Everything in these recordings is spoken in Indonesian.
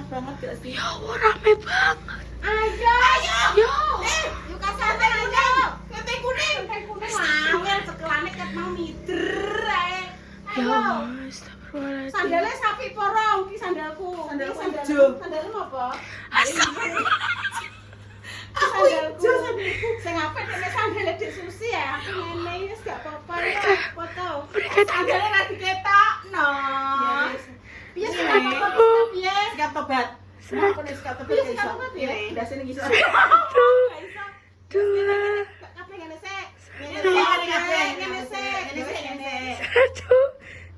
banget gak sih? Ya Allah, rame banget. Ayo. Ya. Yuk kasih aja. Kete kuning. Angel cekelane ket mau mider ae. Ya Ayo. Allah, astagfirullahaladzim. Sandalnya sapi porong, ki sandalku. Sandalku Ki ijo. Sandalmu apa? Astagfirullahaladzim. Aku ijo sandalku. Sing apik nek sandale Dik Susi ya. Aku ngene wis gak apa-apa ya. Foto. Mereka Sandalnya ra diketokno. Piye sih apa-apa piye? Sikap tobat. Aku nih sikap tobat Piye gak sih iso. apa piye? Udah sini iso. Aduh. Gak iso. Dua. Kabeh ngene sik. Ngene Ngene sik, sik, ngene sik. ngene sik. Satu,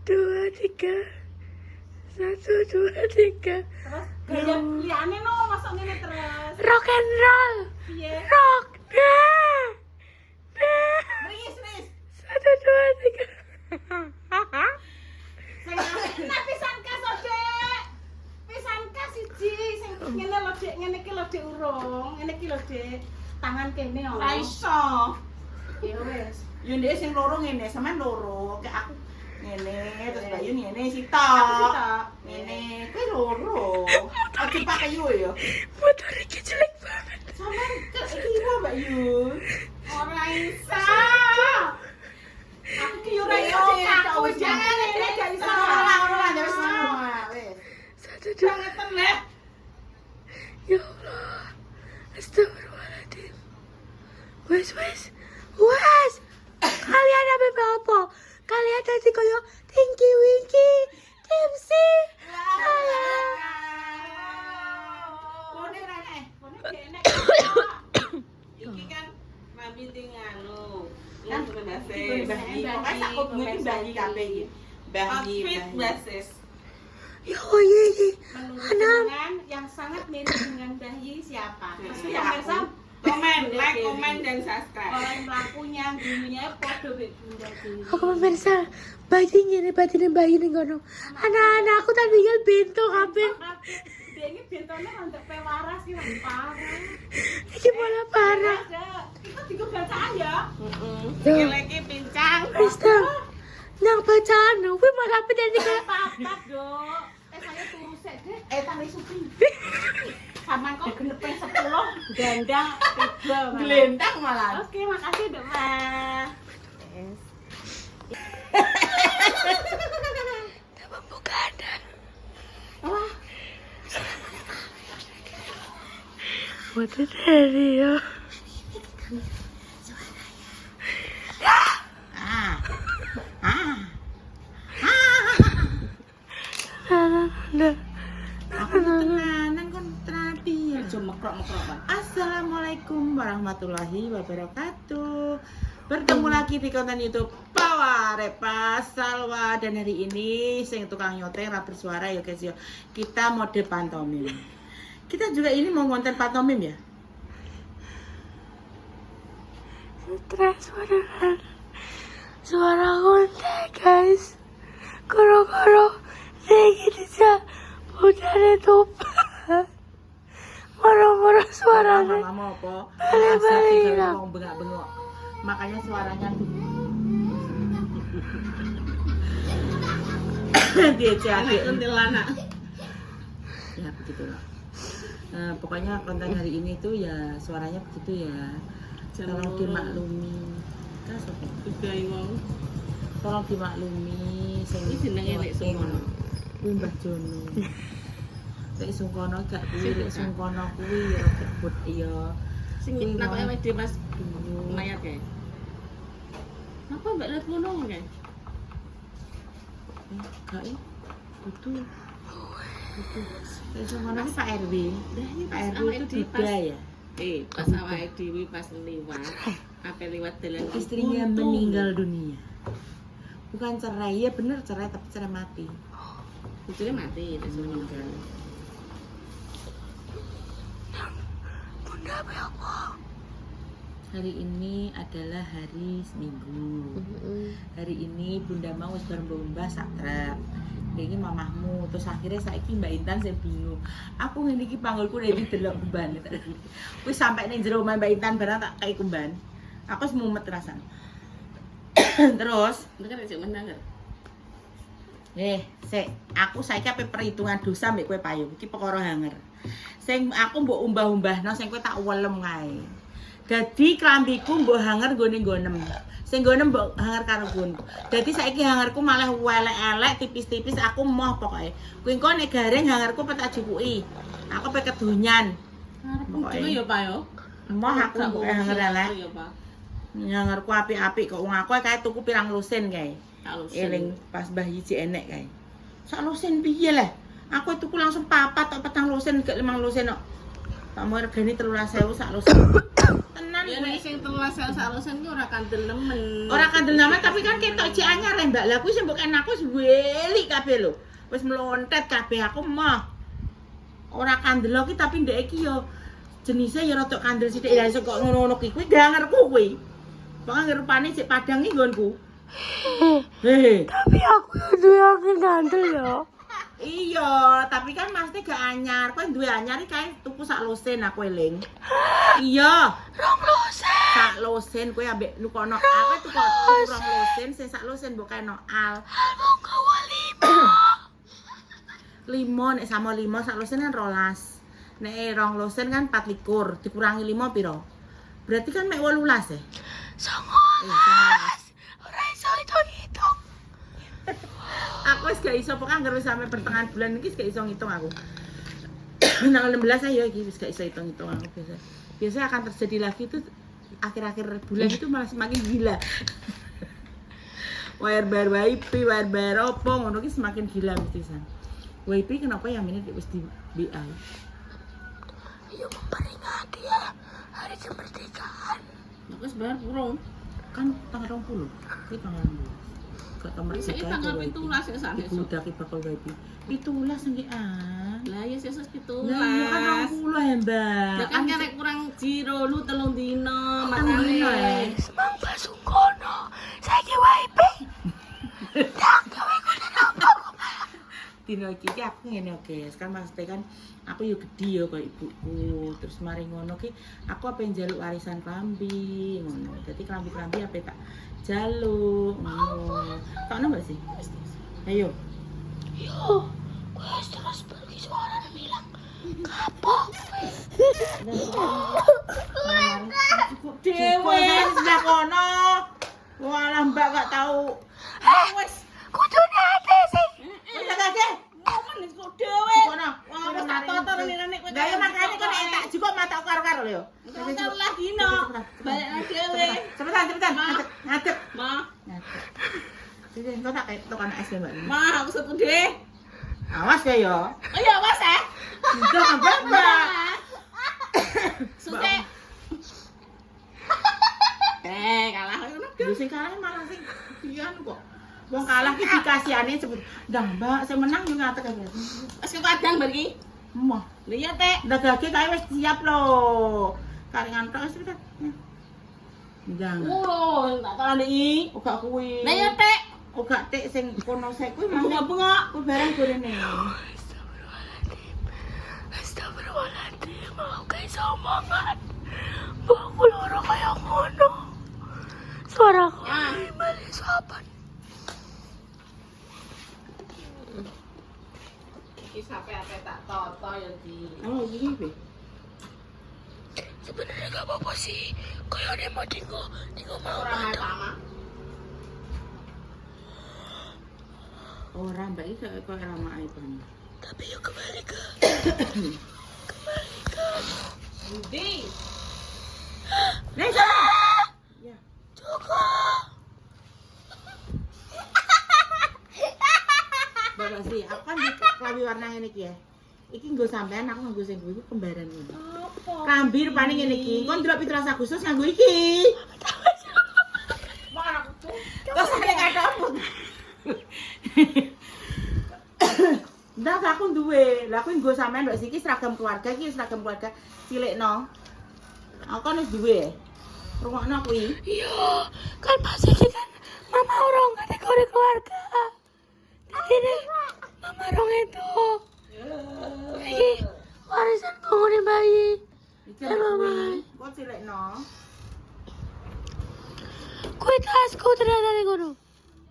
dua, tiga. Satu, dua, tiga. Terus gaya liyane no masuk ngene terus. Rock and roll. Piye? Rock. Nah. Nah. Ris. Satu, dua, tiga. Sing apik pisan kas Dek. Pisan kas siji sing ngene lho Dek, ngene iki lho Dek urung. Ngene iki lho Dek. Tangan kene oh. Ra iso. Ya wis. Yo ndek sing loro ngene, sampean loro. Kayak aku ngene, terus Mbak Yun ngene Aku sitok. sitok. Ngene, kowe loro. Oke pakai yo ya. Motor ini jelek banget. Sampean iki ira Mbak Yun. Ora iso. Aku ki ora iso aku jangan Dek gak iso. Ora wis semua. Wis. Satu, dua. Ngeten leh. Ya Allah. Astagfirullahaladzim. Wes. Kalian apa apa? Kalian tadi koyo Tinky Winky, Tipsy. Kone ora nek. Kone enek. Iki kan mami ting anu. Kan Yang basis. Bayi, pokoknya sak kubur iki bayi kabeh iki. Bayi. Outfit basis. Ya Allah, ye. Menurut dengan yang sangat mirip dengan bayi siapa? Pasti Ya, pemirsa Komen, like, komen dan subscribe. orang pelakunya dulunya podo mek Bunda Dewi. Aku pemirsa, bayi ini bayi ning kono. Anak-anakku tak tinggal bento kabeh. Dia ini bentone untuk pewaras ki wong parah. Iki malah parah. Kita tiga bacaan ya. Iki lagi pincang. Kristen. Nang bacaan, kuwi malah pedhen iki. Papat, Dok. Saya turu sik, Dek. Tali supri. Saman kok genepe 10 gandang 3. Glendang malah. Oke, makasih, Dok, Mas. Yes. Pembukaan. Wah, What the hell ya? Aku tenanan kon terapi ya. Cuma mekrok-mekrok, Bang. Assalamualaikum warahmatullahi wabarakatuh. Bertemu lagi di konten YouTube Pawa Repa Salwa, dan hari ini sing tukang nyoteng ra bersuara ya guys ya. Kita mode pantomim. Kita juga ini mau konten pantomim ya. Stres beneran. Suara konten guys. Koro-koro sedikit aja budaya topan. Moro-moro suaranya. Lama-lama apa? Balik-balik Asal hilang. ngomong bengak-bengok. Makanya suaranya dia jadi Kuntilanak. ya begitulah. Pokoknya konten hari ini tuh ya suaranya begitu ya. Tolong dimaklumi. Kas apa? Juga wong. Tolong dimaklumi. Iki jenenge Lek Sungkono. Kuwi Mbah Jono. Lek Sungkono gak kuwi, Lek Sungkono kuwi ya kebut ya. Sing nakoke wedi Mas mayat kae. Napa mbak lihat ngono kae? Gak ya? Betul. Lek Sungkono ini Pak RW. Dah ini Pak pas RW awake itu dhewe Duda ya. pas awake dhewe pas liwat. Apa liwat dalan Istrinya untung. meninggal dunia. Bukan cerai, ya bener cerai tapi cerai mati. Bojone mati terus meninggal. Bunda apa? Hari ini adalah hari Minggu. Hari ini Bunda mau wis bar mbah sak trep. Iki mamahmu, terus akhirnya saiki Mbak Intan saya bingung. Aku ngene iki panggulku nek delok kumban. Wis sampe ning jero omah Mbak Intan barang tak kei kumban. Aku wis mumet rasane. Terus Itu kan cek menang kan? Sik, aku saiki ape perhitungan dosa mbek kowe payu. Iki perkara hanger. Sing aku mbok umbah-umbahno sing kowe tak welem kae. Dadi klambiku mbok hanger nggone nggonem. Sing nggonem mbok hanger karo nggonku. Dadi saiki hangerku malah elek-elek tipis-tipis aku moh pokoke. Kuwi engko nek garing hangerku petak jupuki. Aku pe kedonyan. Dhewe ya, Pak yo. Moh aku mbok hanger elek. Ya, Pak. Hangerku apik-apik kok wong aku kae tuku pirang lusin kae. Kalau Eling pas Mbah Yiji enek kae. Sak lusin piye lah? Aku tuku langsung 4 atau 4 lusin gak 5 lusin kok. Tak mau regane 13.000 sak lusin. Tenan ya kowe. nek sing 13.000 salusan ki ora kandel nemen. Ora kandel naman tapi kan ketok jek anyar ya, Mbak. Lah kuwi sing mbok aku wis welik kabeh lho. Wis melontet kabeh aku mah. Ora kandel ki tapi ndek iki yo jenise ya rada kandel sithik ya iso kok ngono-ngono ki. Kuwi gangerku kuwi. Pokoke rupane sik padang iki nggonku. Tapi aku yo duwe angin gandel ya. Iya, tapi kan mesti gak anyar. Kowe duwe anyar iki kae tuku sak lusin aku eling. Iya. 2 lusin. Sak lusin kowe ambek nukono aku tuku 2 lusin, sing sak lusin mbok kena al. Aku gawa 5. 5 nek sama 5 sak lusin kan 12. Nek 2 lusin kan 24, dikurangi 5 piro? Berarti kan mek 18 ya? 19. Ora iso hitung-hitung. Aku wis gak iso pokoknya anggere sampe pertengahan bulan iki wis gak iso ngitung aku. Tanggal 16 ayo iki wis gak iso hitung-hitung aku biasa. Biasanya akan terjadi lagi itu akhir-akhir bulan itu malah semakin gila. Wire bar WiFi, wire bar opo ngono ki semakin gila mesti san. WiFi kenapa yang ini wis di BI? Iya memperingati ya hari kemerdekaan. Nek wis bayar purung. Kan tanggal 20. Iki tanggal 20. Gak tau Wis iki tanggal 17 ya sak Ibu esuk. udah bakal WiFi. 17 sing ah. Lah ya sesuk 17. Lah kan 20 ya, Mbak. Ya kan karek kurang jiro lu 3 dino Telung dino, makane. Semang basungkono. Saiki wifi. Tak gawe Dino iki aku ngene guys, kan maksudnya kan aku yo gede yo kaya ibuku. Terus mari ngono ki aku ape njaluk warisan klambi ngono. Dadi klambi-klambi ape tak jaluk ngono. Tak nambah sih. Ayo. Yo, gue terus pergi suaranya bilang kapok. Dewe sebelah kono. Walah Mbak gak tahu. Wes, Kudune ate sih. wis kakek. Momen wis kok dhewe. Kono. Wong wis tak toto nek kowe. Gaya makane kan tak juga mata karo-karo lho. Entar lah dino. Balik nang dhewe. Cepetan. Ngadeg. Ma, Ngadeg. Jadi engko tak kayak tukang es ya, Mbak. ma aku setu deh. Awas ya yo. Oh iya, Mas eh. Enggak apa-apa. Suke. Kalah ngono. Lho sing kalah malah sing pian kok. Wong kalah ki dikasihane sebut. Ndang Mbak, sing menang yo ngatek kabeh. Wis ke padang bar iki. Mah, Lha iya, Tek. dagage kae wis siap lho. Karingan tok wis kita. Ndang. Tak tahu iki. Uga kuwi. Lah iya, Tek. Uga tik sing kono sek kuwi mah Bengok-bengok. kuwi barang gorene. Astagfirullahaladzim. Mau kayak omongan. Aku loro kayak ngono. Suaraku balik sahabat. Iki sampe tak toto ya di. Oh, iki piye? Sebenarnya gak apa-apa sih. Kayak ada mau tinggal mau Ora sama. Ora Mbak iki kok ora mak ban. Tapi yuk kembali ke Endi? Nek sana. Ya. Bapak sih, aku kan di klambi warna ngene iki ya. Iki nggo sampean aku nggo sing kuwi kembaran ngono. Apa? Klambi rupane ngene iki. Kon ndelok 17 Agustus nganggo iki. Mana aku tuh? Terus ada kadang. Ndak aku duwe. Lah aku nggo sampean ndok iki seragam keluarga iki seragam keluarga cilikno. Aku kan wis duwe. Rungokno kuwi. Iya, kan pasti kan mama orang kategori keluarga. Jadi mama orang itu. Ini warisan ngomongin bayi. Iki kuwi. Kok cilikno? Kue tasku ternyata di kono.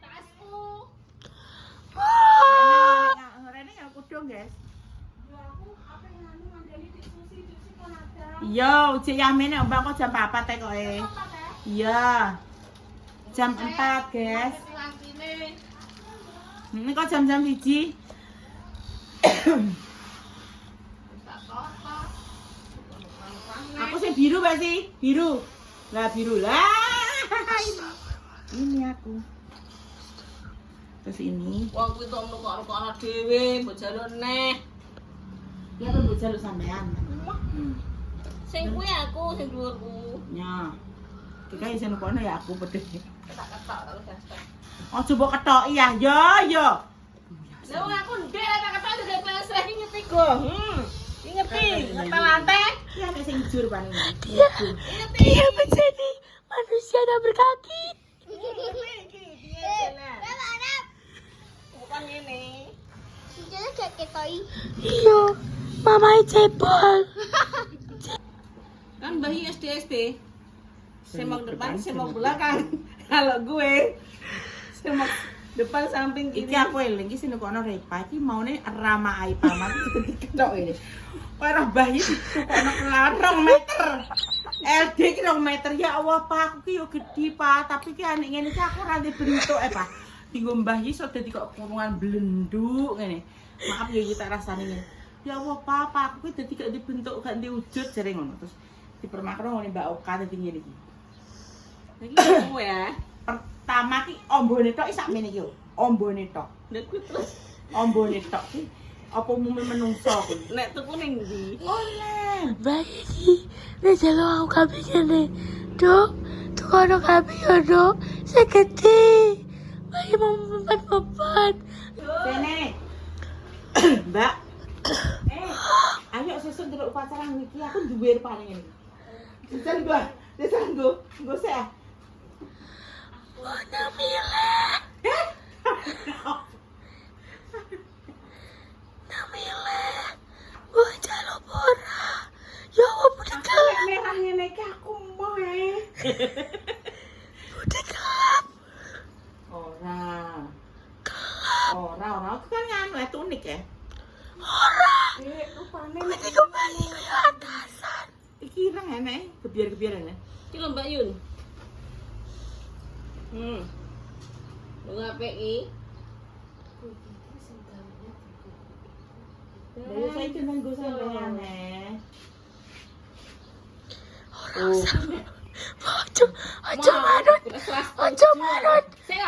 Tasku. Wah, kudu, guys. Ya aku apa nganu ngandani di susi kon ada. Yo, cek Yamin nek mbak kok jam 4 teh kok e. Apa teh? Iya. Jam 4, guys. Ini kok jam-jam 1. Aku sih biru, Mbak sih. Biru. Lah biru lah. Ini aku. Terus ini. Wong kuwi tok mlukok-mlukokno dhewe, mbok jaluk neh. Ya kan bocah lu sampean. Sing kuwi aku, sing dhuwurku. Ya. Kita iso kono ya aku pedhe. Tak ketok tak dasar. Oh coba ketok ya. Yo. Lha wong aku ndek tak ketok juga plesreh iki ngerti go. Iki ngerti, ngepel lantai. Ya nek sing jujur paling. Dia menjadi manusia tak berkaki. Bukan ini. Iya, mamai cebol. Kan bayi SD. Semok depan, semok belakang. Kalau gue semok depan samping Iki kiri. aku eling iki sing kono Repa iki maune Rama Aipa mati ketok ini. Karo bayi kono kelarong meter. LD ki 2 meter ya Allah Pak aku ki yo gedhi Pak tapi ki anek ngene iki aku ora bentuk Pak. Tinggo bayi iso dadi kok kurungan blenduk ngene. Maaf ya kita rasane ngene. Ya Allah Pak aku ki dadi gak dibentuk gak diwujud jare ngono terus dipermakno ngene Mbak Oka dadi ngene iki. Lagi kamu ya. Pertama ki ombone tok sak mene iki lho. Ombone tok. Nek kuwi terus Ombone tok ki apa umumnya menungso kuwi. nek tuku ning ndi? Oleh. Bayi ini, ini jalur aku kambingnya nih. Dok, tuh kono kambing ya dok. Saya gede. Bayi mau mempan. Sene. Mbak. Ayo sesuk delok upacara iki aku duwe paling ngene. Sesuk gua. Sesuk nggo saya. Mana Mila? Namila. Wah, jalur pora. Ya Allah, udah gelap. Merah ngene iki aku mau Udah gelap. Ora. Ora. Aku kan nganu tunik ya. Rupane nek Ini kembali ke atasan. iki ireng enek gebiar-gebiar enek. Iki lho Mbak Yun. Lu apik iki? Dari saya cuma nggo sampean Ojo manut. Ojo manut. Sing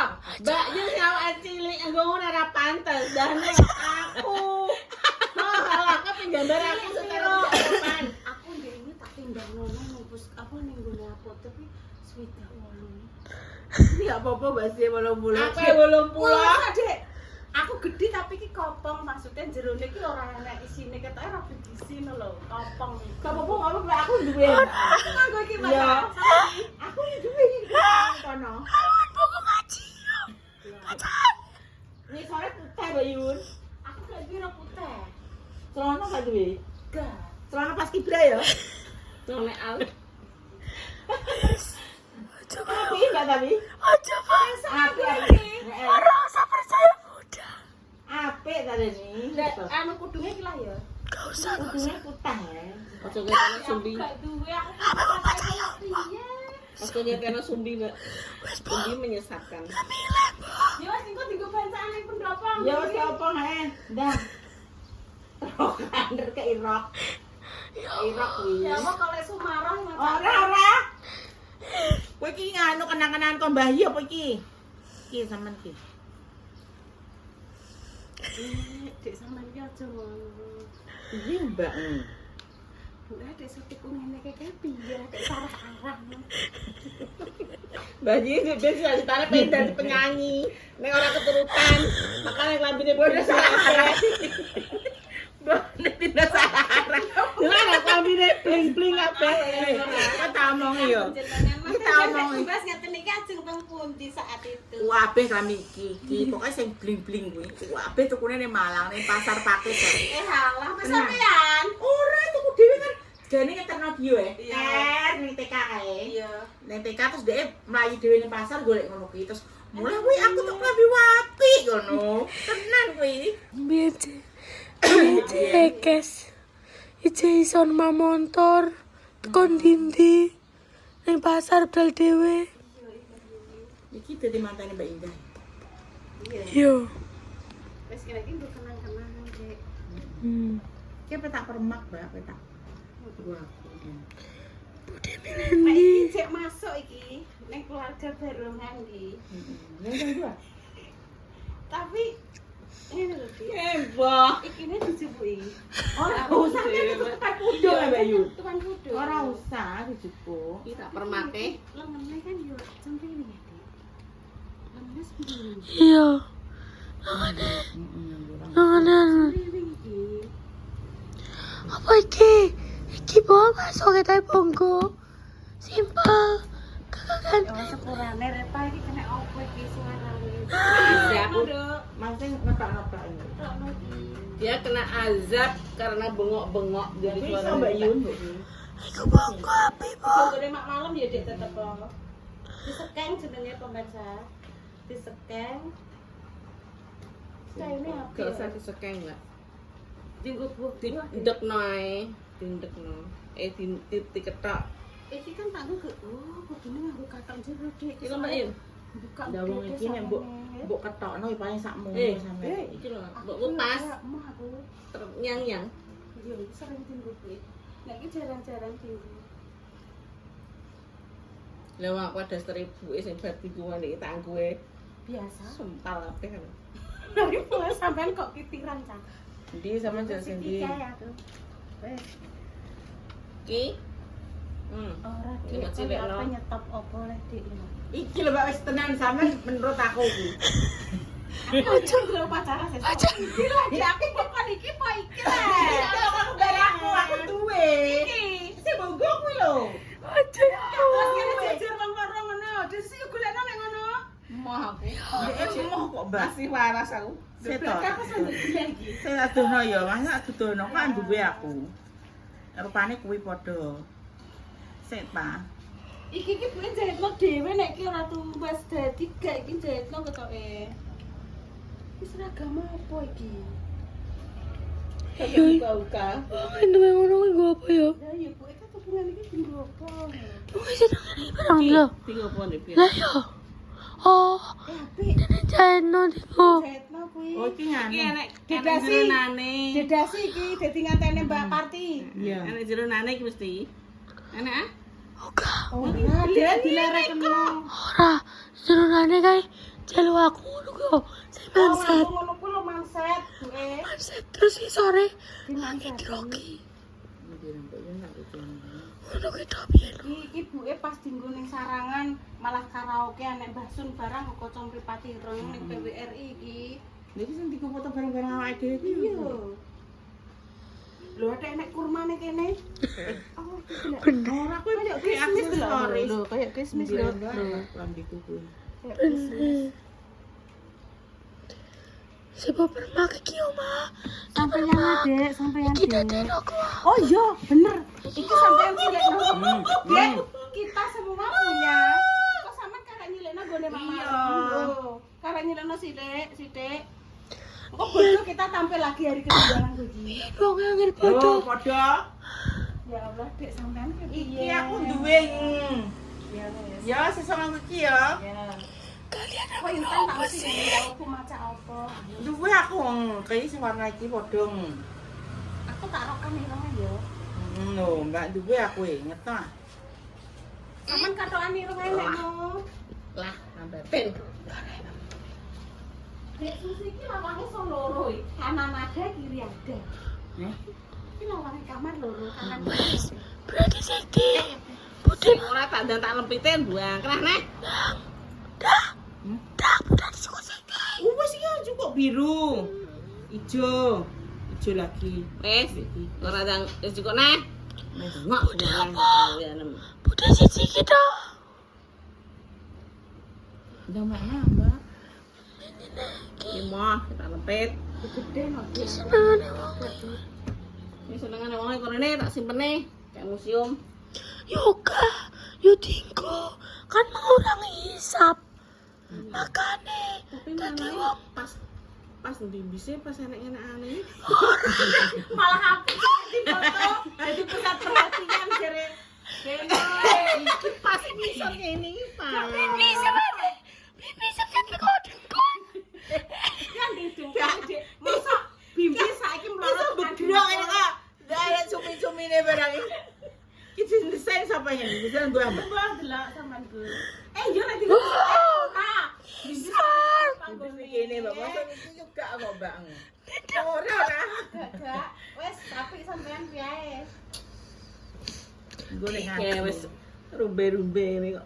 Mbak Yun sing awak cilik nggo ngono ora pantes. Dan aku. Malah aku penggambar aku secara depan. Aku ndek ini tak tinggal ngono ngumpus apa ning gone apotek tapi swidak wolu. Ini gak apa-apa Mbak sih 80. Aku 80. Wah, Dek. Aku gede tapi ki kopong maksudnya jerone ki ora enak isine ketoke ora berisi lho, kopong. Gak apa-apa gak apa-apa aku duwe. Aku nggo iki Mas. Iya. Aku duwe kono. Awan buku ngaji. Pacar. Ini sore putih Mbak Yun. Aku gak kira putih. Celana gak duwe. Gak. Celana pas kibra ya. Soalnya al. Ojo Tapi enggak tapi. Ojo bang. Apik. Rasa percaya Buddha. Apik tadi ini. Lah anu kudunge iki lah ya. Gak usah. Kudunya putih ya. Ojo kena sumbi. Gak duwe aku pakai piye. Ojo kena sumbi, Mbak. Sumbi menyesatkan. Ya wis engko dienggo bancaan ning pendopo. Ya wis apa hae. Ndah. Rokander ke Irak. Irak kuwi. Ya apa kalau Sumarang Ora. Kowe iki nganu kenang-kenangan kon bayi apa iki? Iki sampean iki. Dek sampean ki aja ngono. Iki Mbak. Lah dek sutikku ngene kayak piye dek sarah-arah. Bayi ini dia sudah ditarik pengen jadi penyanyi. Nek orang keturutan, makanya lambine bodoh salah. Nek tidak salah. Jelas lambine bling-bling kabeh. Kok tak omong yo. Kita omong bebas ngeten iki ajeng teng pundi saat itu. Kabeh kami iki. Pokoke sing bling-bling kuwi. Kabeh tukune ning Malang ning pasar Pakis. Halah Mas sampean. Ora tuku dhewe kan. Jane ngeterno bio Iya. ning TK kae. Iya. Ning TK terus dhek mlayu dhewe ning pasar golek ngono kuwi terus mulai kuwi aku tuh klambi wapi ngono. Tenan kuwi. Biar Ekes. Ije ison motor. Tekon dindi. Ning pasar bel dhewe. Iki dadi mantane Mbak Indah. Yo. Wis kene iki mbok kenang-kenangan, Dek. Ki petak permak, Mbak, petak. Wah. Bude Nah, mileni. iki cek masuk iki ning keluarga barongan iki. Yang dua. Tapi ini lho, Dik. Heboh. Iki ne dijebuki. Ora usah tukang kudu Mbak Yu. Tukang kudu. Ora usah dijupuk. Iki tak permate. Lengene kan yo centini ya, Dik. Lengene sendiri. Iya. Heeh, Nangan. Sendiri iki. Apa iki? Iki bawa masuk kita bongko. Simpel. Kakak kan. Ya sepurane Reta iki kena opo iki suarane. Azab. Mancing ngetak-ngetak ini. Dia kena azab karena bengok-bengok jadi Bisa suara Mbak Yun. Iku bongko api po. Gede mak malam ya Dek tetep kok. Disekeng jenenge pembaca. Disekeng. Saya ini apa? Gak usah disekeng lah. Dinggo buah. Dindekno ae. Dindekno. Diketok. Iki kan tak nggo. Oh, kudune nganggo katok jero, Dik. Iki lho Mbak Yun. Buka Dawung iki nek mbok ketokno paling sakmu sampe. Iki lho, mbok kupas Emah aku. nyang-nyang. Yo sering dinggo kuwi. Nek iki jarang-jarang dinggo. Lah aku ada 1000 sing bar dikuwen iki tak kowe Biasa. sempal kabeh. Dari mulai sampean kok kitiran cah. Ndi sampean jan Siki sendi. kae aku. Wes. Iki Ora Ini Dik, cilik, apa no. nyetop opo leh Dik lho. Iki lho Mbak wis tenan sampean menurut aku iki. Aja lho pacaran sesuk. Aja. Iki lagi aku bukan iki po iki lah. Aku bare aku duwe. Iki. Sing bonggo kuwi lho. Aja. Terus kene jejer wong-wong ngono. Desi golekno nek ngono. Moh aku. Emoh kok Mbak. Masih waras aku. Setok. Apa sampe iki? Saya adono ya, masa adono kan duwe aku. Rupane kuwi padha. Sik, Pak. Iki kuwi jahitno dhewe nek ki ora tumbas dadi gak iki jahitno ketoke. Iki seragam apa iki? Kayak buka-buka. Kan duwe ngono kuwi nggo apa ya? Ya ya Bu, iki tubuhan iki dinggo apa? Kuwi seneng iki barang lho. Tinggal apa nih? Lah yo. Oh, Apik. dene jaeno diku. Jahitno kuwi. Oh, iki Iki ngene. enek Dedasi. jeronane. Dedasi iki dadi ngantene Mbak Parti. Iya. Enek jeronane iki mesti. Enek ah? Oga. Ora, dia dilerekno. Ora, senengane kae jelu aku ngono kok. Saya bangsat. Ngono kuwi lho manset, Buke. Bangsat terus iki sore Dimanset. Rocky. Ndi Mbak Yun tak ketemu. Ngono kuwi to piye lho? Iki Buke pas dinggo ning sarangan malah karaoke anek Basun barang kok kocong pripati rong ning PWRI iki. Niki sing diku foto bareng-bareng awake dhewe iki. Iya. Lho ada enek kurmane kene. Oh, iki lho. Bener. Ora kuwi koyo Christmas lho. Lho, koyo Christmas lho. Lambiku kuwi. Koyo Christmas. Bener. Sebab permak iki oma. Sampeyan Dek, sampeyan Iki Dek. dadi aku. Oh iya, bener. Iki sampeyan nyilekno. Hmm, Dek, kita semua punya. Kok sampean karek nyilekno gone mama. Iya. Lho, karek nyilekno sithik. Kok bojo kita tampil lagi hari ke-9 kuwi. Wong angel Oh, padha. padha. Ya Allah, Dek sampean ki Iki piye? aku duwe. Ya wes. Ya sesama iki ya. Ya. Kalian Kok intan tak mesti aku maca apa? Duwe aku kaya sing warna iki padha. Aku tak rokan irunge ya. Lho, Mbak duwe aku ngetok. Sampeyan katokan irunge nekno. Lah, nambatin. Dek susi iki lawange so loro iki. Kanan ada, kiri ada. Nih. Iki lawange kamar loro, kanan. berarti saiki. Bude Sing ora tak ndak tak lempitin buang. Kerah neh. dah budak suka saiki. Wis ya cukup biru. Ijo. Ijo lagi. Wes, ora ndang wis cukup neh. Wis. Ngok buang. Ya nem. Bude siji iki to. Udah mana, Mbak? Iki moh kita lempit. Gede no. Senengane wong. Ini senengane wong iki rene tak simpene kayak museum. Yoga, yo dinggo. Kan mau orang hisap. Makane Tapi tadi mana wong pas Pas bisa pas enak-enak aneh. Malah aku di foto jadi pusat perhatian jere. Iki pas misal ngene iki, Pak. Bisa banget. Bisa tapi kok dengkon. Kan didungkan Dek. Masa bimbi saiki mlorot Bedrok ini kok. Ndak ada cumi-cumine barang iki. Iki desain sapa ini? Desain gua, Mbak. Mbak delok sampean ku. Yo nek dulu. Nah, bimbi Ini Mbak, masa iki juga kok, Mbak. Ora. gak. Wes tapi sampean piye? Gue nek wis rumbe-rumbe ini kok.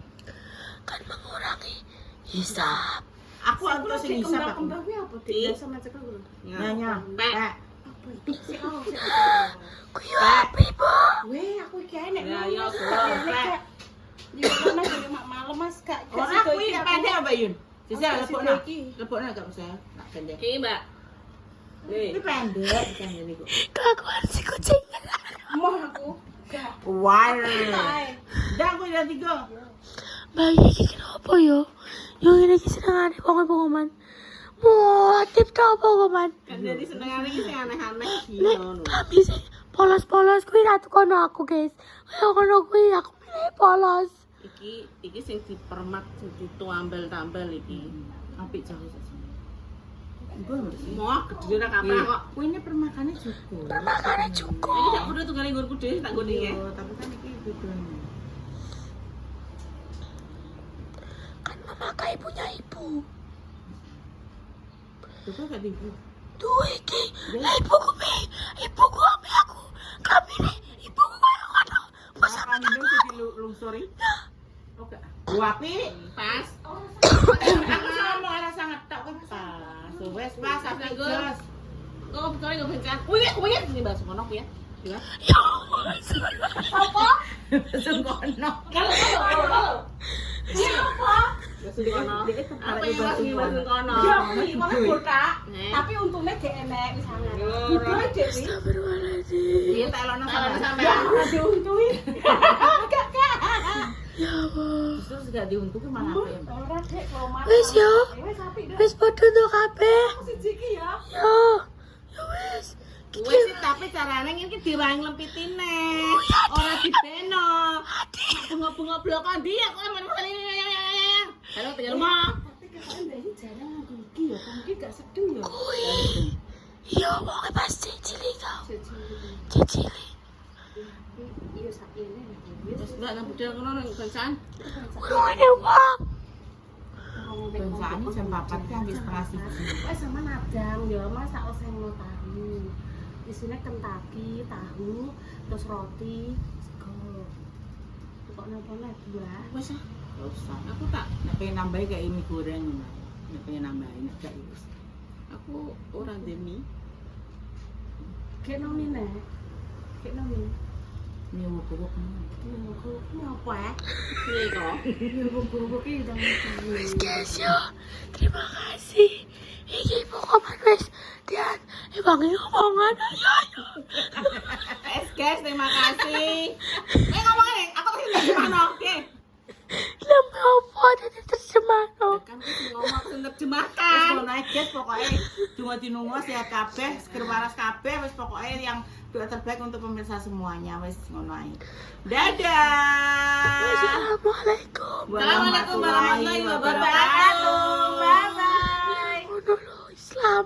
Kan mengurangi hisap. Aku sing hisap aku. Kembang kuwi apa Dik? Sama cekel lho. Nanya, Pak. Sik oh. Kuwi apa, Bu? Weh, aku iki enek. Ya, ya, Mas, gelap, enek, Pak. Kak. Di mana dari mak malam Mas Kak. Ora kuwi pendek Mbak Yun. Sisa Oh, lepokno. iki. Lepokno gak usah. Tak pendek. Iki, Mbak. Ini pendek pendek niku. Kelakuan si kucing. Mau aku. Gak. Wah. Ae. Dah aku udah 3. Bayi iki kenapa yo? Yo ngene iki senengane wong pengoman. Wah, tip ta apa koman? Kan jadi senengane iki sing aneh-aneh iki Nek ngono. kami sing polos-polos kuwi ratu kono aku, guys. Kaya kono kuwi aku pilih polos. Iki sing dipermat sing dituambel-tambel iki. Apik jahe sak sini. Gue mau gede ra kapan kok. Kuwi permakannya cukup. Makane cukup. Iki tak kudu tunggale nggonku dhewe tak nggone ya. Tapi kan iki bedone. Kan memakai punya ibu. Coba gak dibu. Duh iki, lah ibuku pi, ibuku ambil aku. Kami nih, ibuku kaya kono. Masa Apa minum jadi lungsuri? Oh gak. Wapi pas. Aku sama arah sangat tak kan pas. Wes pas aku jos. Kok betul enggak bencana. Kuwi ini bahasa ngono kuwi ya. Ya. ya. Apa? Sungkono. Kalau. Siapa? Bahasa ngono. Apa yang bahasa lagi bahasa ngono? Ya, kuwi malah botak. Nek. Tapi untungnya gak enek misalnya. Ora. Untungnya Dek wi. Astagfirullahaladzim. Iya tak elono sama. Sampai Ya, ora diuntungin. Gak. Ya Allah. Justru gak diuntungi malah apa ya, Mbak? Ora Dek, kalau makan. Wis yo. Wis apik dah. Wis padha untuk kabeh. Siji iki ya. Yo. Yo wis. Wis sih, tapi carane iki diwang lempitine. Ora dibeno. Bunga-bunga blokan dia kok men. Halo tinggal mah. Tapi kakak Mbak ini jarang nganggo iki ya. Mungkin gak seduh ya. Kuwi. Yo wong pasti cilik kau. Siji. Cilik. Iya sak ini. Terus mbak nang budal kono nang kencan. Ngene wong. Bensaane jam 4 kan wis setengah 1. Wes sama nadang ya Mas tak usah mau tahu. Isine kentaki, tahu, terus roti, sego. Kok napa buah? Wis ah. Gak usah. Aku tak Nek pengen nambahin kayak mie goreng Mbak. Nek pengen nambahin gak wis. aku ora demi. Kayak nomi nek. Kayak nomi. Mie wuk-wuk. Ini apa ya? Piye kok? Ini bubuk iki udah Wis guys yo. Terima kasih. Iki pokoknya wis dan wangi omongan ayo. Guys, terima kasih. Ngomong nih, aku tadi terjemahno. Oke. Lama apa tadi terjemahno. Kan wis ngomong sing Wis terjemahkan. ngono ae guys pokoke cuma dinungo sehat kabeh, seger waras kabeh wis pokoke yang doa terbaik untuk pemirsa semuanya wis ngono ae. Dadah. Assalamualaikum. Assalamualaikum warahmatullahi wabarakatuh. Bye bye. Ngono lho Islam.